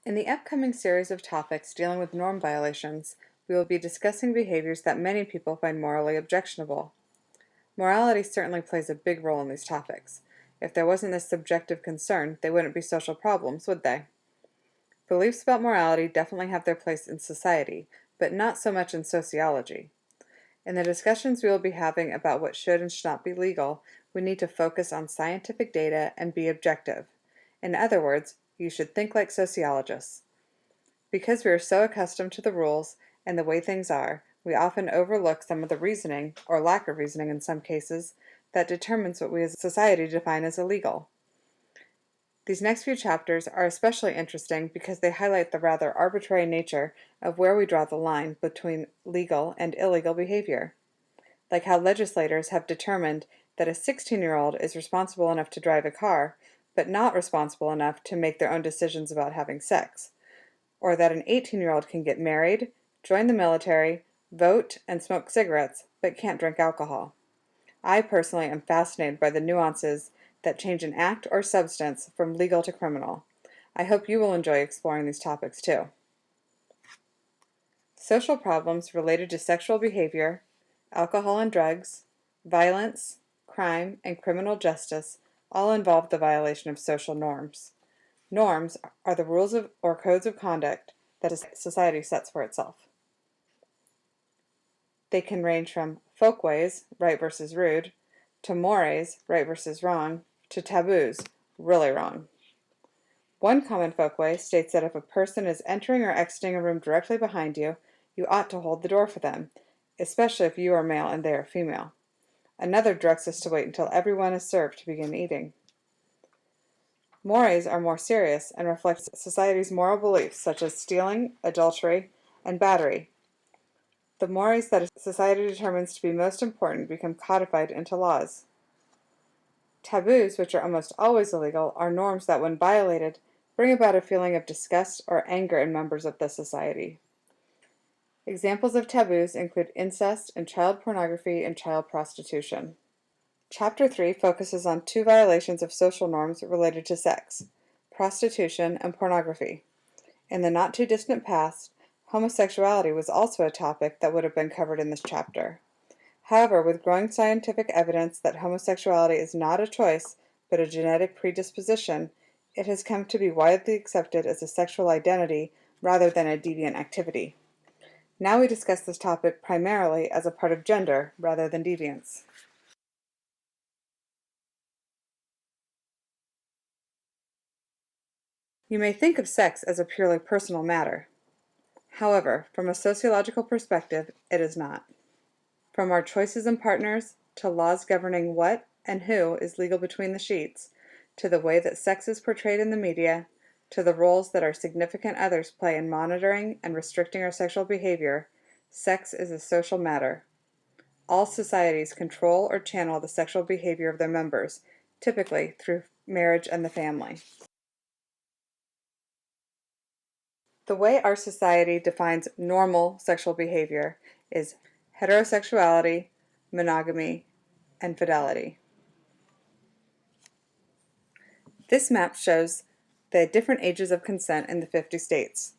In the upcoming series of topics dealing with norm violations, we will be discussing behaviors that many people find morally objectionable. Morality certainly plays a big role in these topics. If there wasn't this subjective concern, they wouldn't be social problems, would they? Beliefs about morality definitely have their place in society, but not so much in sociology. In the discussions we will be having about what should and should not be legal, we need to focus on scientific data and be objective. In other words, you should think like sociologists. Because we are so accustomed to the rules and the way things are, we often overlook some of the reasoning, or lack of reasoning in some cases, that determines what we as a society define as illegal. These next few chapters are especially interesting because they highlight the rather arbitrary nature of where we draw the line between legal and illegal behavior. Like how legislators have determined that a 16-year-old is responsible enough to drive a car, but not responsible enough to make their own decisions about having sex. Or that an 18-year-old can get married, join the military, vote, and smoke cigarettes, but can't drink alcohol. I personally am fascinated by the nuances that change an act or substance from legal to criminal. I hope you will enjoy exploring these topics too. Social problems related to sexual behavior, alcohol and drugs, violence, crime, and criminal justice all involve the violation of social norms. Norms are the rules or codes of conduct that a society sets for itself. They can range from folkways, right versus rude, to mores, right versus wrong, to taboos, really wrong. One common folkway states that if a person is entering or exiting a room directly behind you, you ought to hold the door for them, especially if you are male and they are female. Another directs us to wait until everyone is served to begin eating. Mores are more serious and reflect society's moral beliefs such as stealing, adultery, and battery. The mores that a society determines to be most important become codified into laws. Taboos, which are almost always illegal, are norms that, when violated, bring about a feeling of disgust or anger in members of the society. Examples of taboos include incest and child pornography and child prostitution. Chapter 3 focuses on two violations of social norms related to sex: prostitution and pornography. In the not-too-distant past, homosexuality was also a topic that would have been covered in this chapter. However, with growing scientific evidence that homosexuality is not a choice, but a genetic predisposition, it has come to be widely accepted as a sexual identity rather than a deviant activity. Now we discuss this topic primarily as a part of gender rather than deviance. You may think of sex as a purely personal matter. However, from a sociological perspective, it is not. From our choices in partners, to laws governing what and who is legal between the sheets, to the way that sex is portrayed in the media, to the roles that our significant others play in monitoring and restricting our sexual behavior, sex is a social matter. All societies control or channel the sexual behavior of their members, typically through marriage and the family. The way our society defines normal sexual behavior is heterosexuality, monogamy, and fidelity. This map shows the different ages of consent in the 50 states.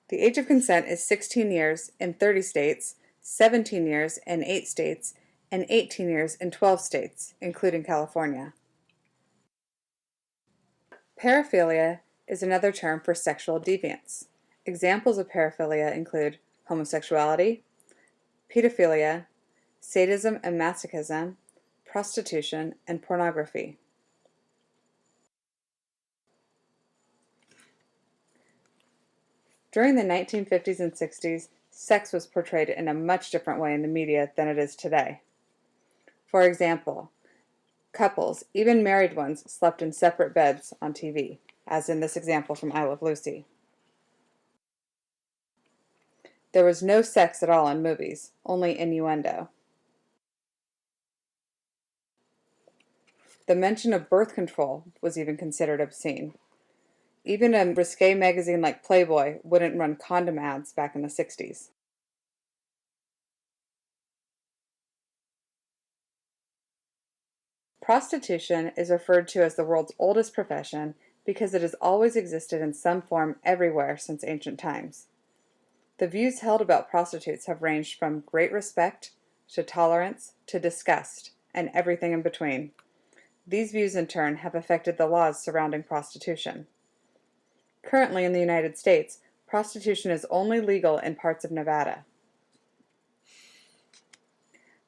The age of consent is 16 years in 30 states, 17 years in 8 states, and 18 years in 12 states, including California. Paraphilia is another term for sexual deviance. Examples of paraphilia include homosexuality, pedophilia, sadism and masochism, prostitution, and pornography. During the 1950s and 60s, sex was portrayed in a much different way in the media than it is today. For example, couples, even married ones, slept in separate beds on TV, as in this example from I Love Lucy. There was no sex at all in movies, only innuendo. The mention of birth control was even considered obscene. Even a risque magazine like Playboy wouldn't run condom ads back in the 60s. Prostitution is referred to as the world's oldest profession because it has always existed in some form everywhere since ancient times. The views held about prostitutes have ranged from great respect to tolerance to disgust and everything in between. These views in turn have affected the laws surrounding prostitution. Currently in the United States, prostitution is only legal in parts of Nevada.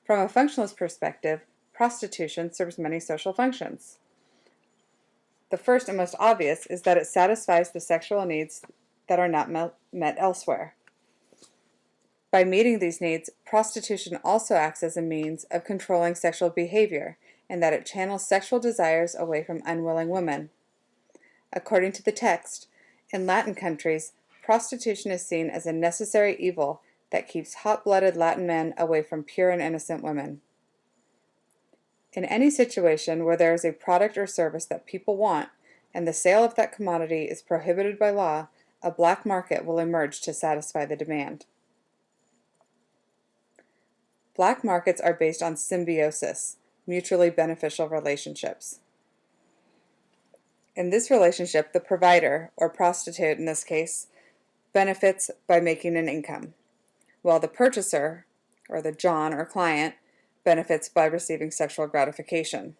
From a functionalist perspective, prostitution serves many social functions. The first and most obvious is that it satisfies the sexual needs that are not met elsewhere. By meeting these needs, prostitution also acts as a means of controlling sexual behavior, in that it channels sexual desires away from unwilling women. According to the text, in Latin countries, prostitution is seen as a necessary evil that keeps hot-blooded Latin men away from pure and innocent women. In any situation where there is a product or service that people want, and the sale of that commodity is prohibited by law, a black market will emerge to satisfy the demand. Black markets are based on symbiosis, mutually beneficial relationships. In this relationship, the provider, or prostitute in this case, benefits by making an income, while the purchaser, or the John or client, benefits by receiving sexual gratification.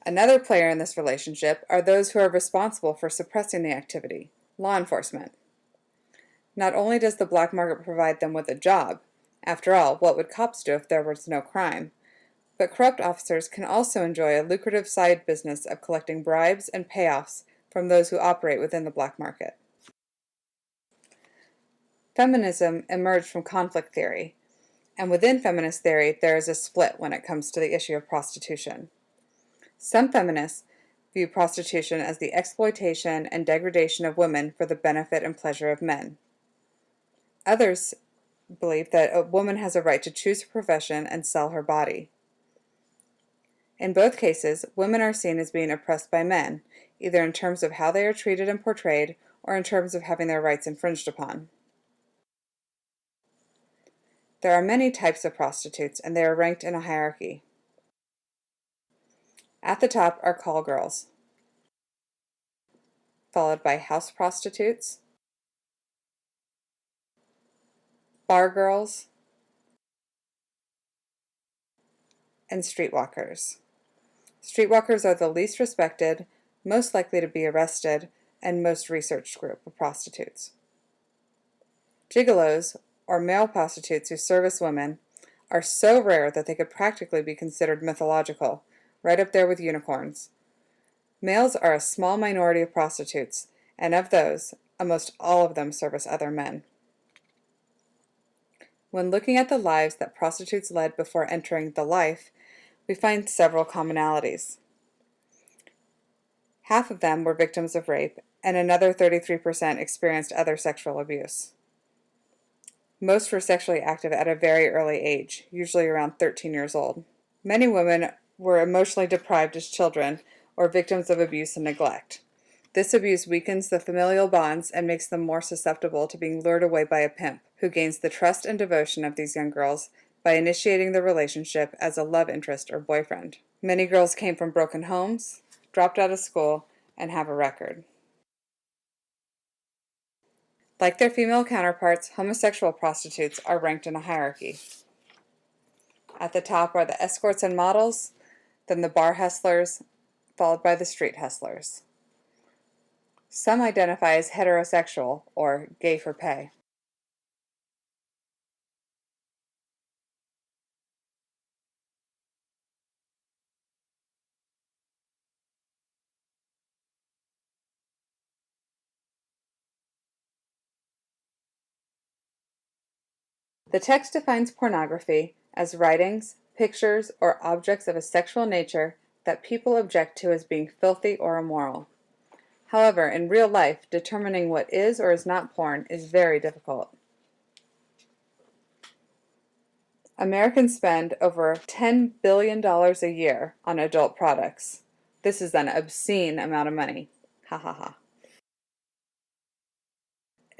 Another player in this relationship are those who are responsible for suppressing the activity, law enforcement. Not only does the black market provide them with a job, after all, what would cops do if there was no crime? But corrupt officers can also enjoy a lucrative side business of collecting bribes and payoffs from those who operate within the black market. Feminism emerged from conflict theory, and within feminist theory there is a split when it comes to the issue of prostitution. Some feminists view prostitution as the exploitation and degradation of women for the benefit and pleasure of men. Others believe that a woman has a right to choose her profession and sell her body. In both cases, women are seen as being oppressed by men, either in terms of how they are treated and portrayed, or in terms of having their rights infringed upon. There are many types of prostitutes, and they are ranked in a hierarchy. At the top are call girls, followed by house prostitutes, bar girls, and streetwalkers. Streetwalkers are the least respected, most likely to be arrested, and most researched group of prostitutes. Gigolos, or male prostitutes who service women, are so rare that they could practically be considered mythological, right up there with unicorns. Males are a small minority of prostitutes, and of those, almost all of them service other men. When looking at the lives that prostitutes led before entering the life, we find several commonalities. Half of them were victims of rape, and another 33% experienced other sexual abuse. Most were sexually active at a very early age, usually around 13 years old. Many women were emotionally deprived as children or victims of abuse and neglect. This abuse weakens the familial bonds and makes them more susceptible to being lured away by a pimp, who gains the trust and devotion of these young girls by initiating the relationship as a love interest or boyfriend. Many girls came from broken homes, dropped out of school, and have a record. Like their female counterparts, homosexual prostitutes are ranked in a hierarchy. At the top are the escorts and models, then the bar hustlers, followed by the street hustlers. Some identify as heterosexual, or gay for pay. The text defines pornography as writings, pictures, or objects of a sexual nature that people object to as being filthy or immoral. However, in real life, determining what is or is not porn is very difficult. Americans spend over $10 billion a year on adult products. This is an obscene amount of money. Ha ha ha.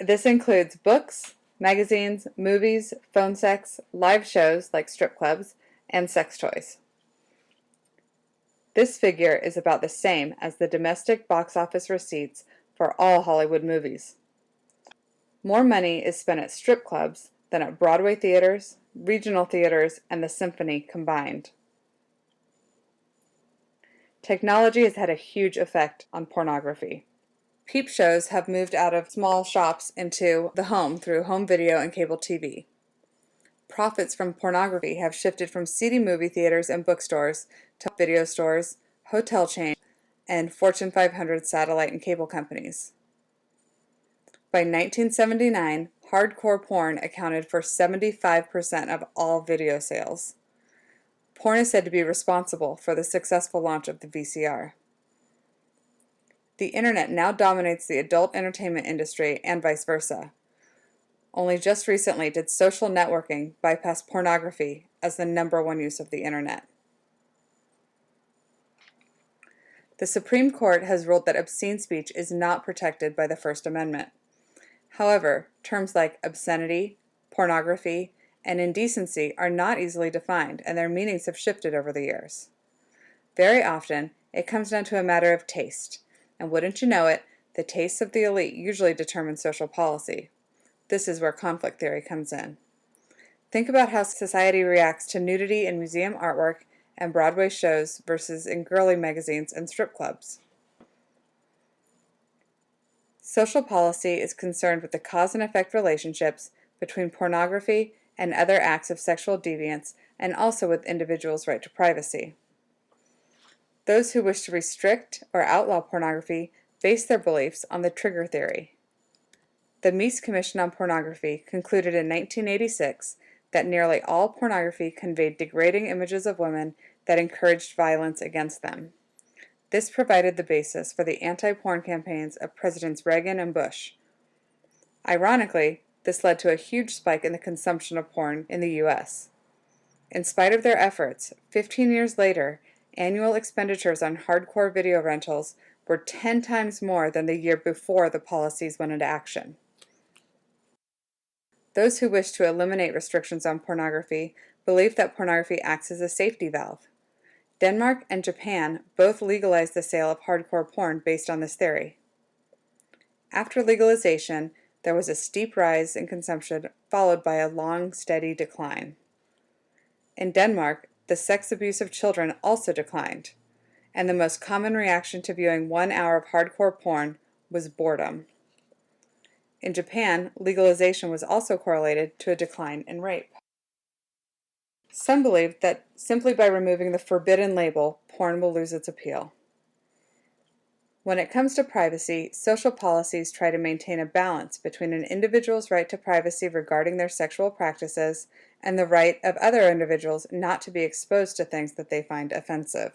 This includes books, magazines, movies, phone sex, live shows like strip clubs, and sex toys. This figure is about the same as the domestic box office receipts for all Hollywood movies. More money is spent at strip clubs than at Broadway theaters, regional theaters, and the symphony combined. Technology has had a huge effect on pornography. Peep shows have moved out of small shops into the home through home video and cable TV. Profits from pornography have shifted from seedy movie theaters and bookstores to video stores, hotel chains, and Fortune 500 satellite and cable companies. By 1979, hardcore porn accounted for 75% of all video sales. Porn is said to be responsible for the successful launch of the VCR. The internet now dominates the adult entertainment industry and vice versa. Only just recently did social networking bypass pornography as the #1 use of the internet. The Supreme Court has ruled that obscene speech is not protected by the First Amendment. However, terms like obscenity, pornography, and indecency are not easily defined, and their meanings have shifted over the years. Very often, it comes down to a matter of taste, and wouldn't you know it, the tastes of the elite usually determine social policy. This is where conflict theory comes in. Think about how society reacts to nudity in museum artwork and Broadway shows versus in girly magazines and strip clubs. Social policy is concerned with the cause and effect relationships between pornography and other acts of sexual deviance, and also with individuals' right to privacy. Those who wish to restrict or outlaw pornography base their beliefs on the trigger theory. The Meese Commission on Pornography concluded in 1986 that nearly all pornography conveyed degrading images of women that encouraged violence against them. This provided the basis for the anti-porn campaigns of Presidents Reagan and Bush. Ironically, this led to a huge spike in the consumption of porn in the U.S. In spite of their efforts, 15 years later, annual expenditures on hardcore video rentals were 10 times more than the year before the policies went into action. Those who wish to eliminate restrictions on pornography believe that pornography acts as a safety valve. Denmark and Japan both legalized the sale of hardcore porn based on this theory. After legalization, there was a steep rise in consumption, followed by a long, steady decline. In Denmark, the sex abuse of children also declined, and the most common reaction to viewing 1 hour of hardcore porn was boredom. In Japan, legalization was also correlated to a decline in rape. Some believe that simply by removing the forbidden label, porn will lose its appeal. When it comes to privacy, social policies try to maintain a balance between an individual's right to privacy regarding their sexual practices and the right of other individuals not to be exposed to things that they find offensive.